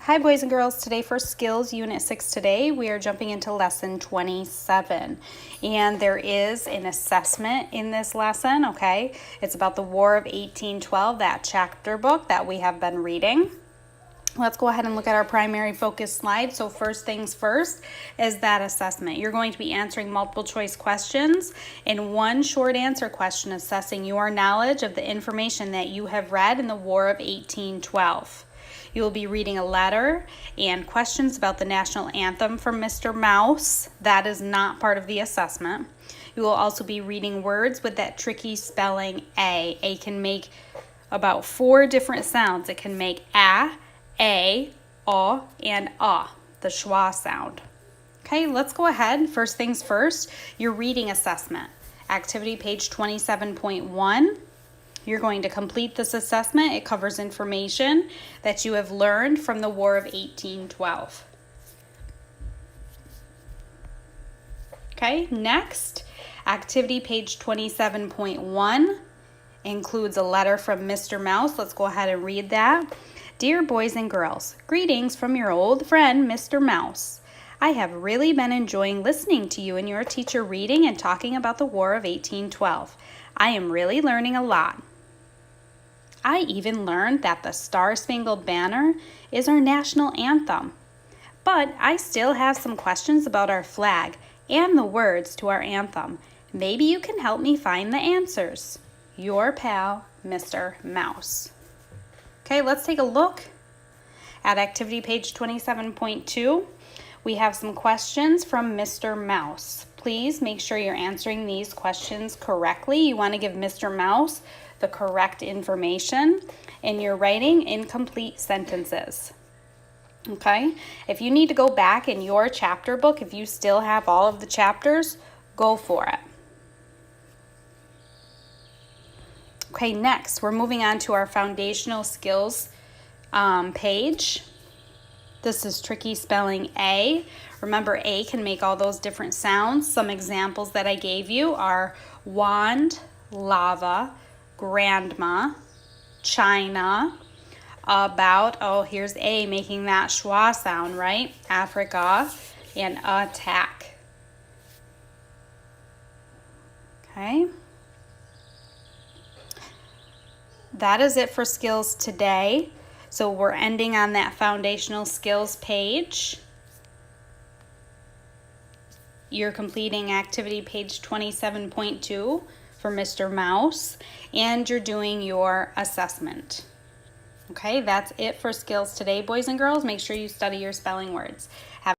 Hi boys and girls, today for Skills Unit 6 today we are jumping into lesson 27 and there is an assessment in this lesson, okay? It's about the War of 1812, that chapter book that we have been reading. Let's go ahead and look at our primary focus slide. So first things first is that assessment. You're going to be answering multiple choice questions and one short answer question assessing your knowledge of the information that you have read in the War of 1812. You will be reading a letter and questions about the national anthem from Mr. Mouse. That is not part of the assessment. You will also be reading words with that tricky spelling A. A can make about 4 different sounds. It can make a, and the schwa sound. Okay, let's go ahead. First things first, your reading assessment. Activity page 27.1. You're going to complete this assessment. It covers information that you have learned from the War of 1812. Okay, next, activity page 27.1 includes a letter from Mr. Mouse. Let's go ahead and read that. Dear boys and girls, greetings from your old friend, Mr. Mouse. I have really been enjoying listening to you and your teacher reading and talking about the War of 1812. I am really learning a lot. I even learned that the Star-Spangled Banner is our national anthem. But I still have some questions about our flag and the words to our anthem. Maybe you can help me find the answers. Your pal, Mr. Mouse. Okay, let's take a look at activity page 27.2. We have some questions from Mr. Mouse. Please make sure you're answering these questions correctly. You want to give Mr. Mouse the correct information, and you're writing incomplete sentences. Okay, if you need to go back in your chapter book, if you still have all of the chapters, go for it. Okay, next we're moving on to our foundational skills page. This is tricky spelling A. Remember, A can make all those different sounds. Some examples that I gave you are wand, lava, grandma, China, about, oh, here's A making that schwa sound, right? Africa, and attack. Okay. That is it for skills today. So we're ending on that foundational skills page. You're completing activity page 27.2 for Mr. Mouse, and you're doing your assessment. Okay, that's it for skills today, boys and girls. Make sure you study your spelling words.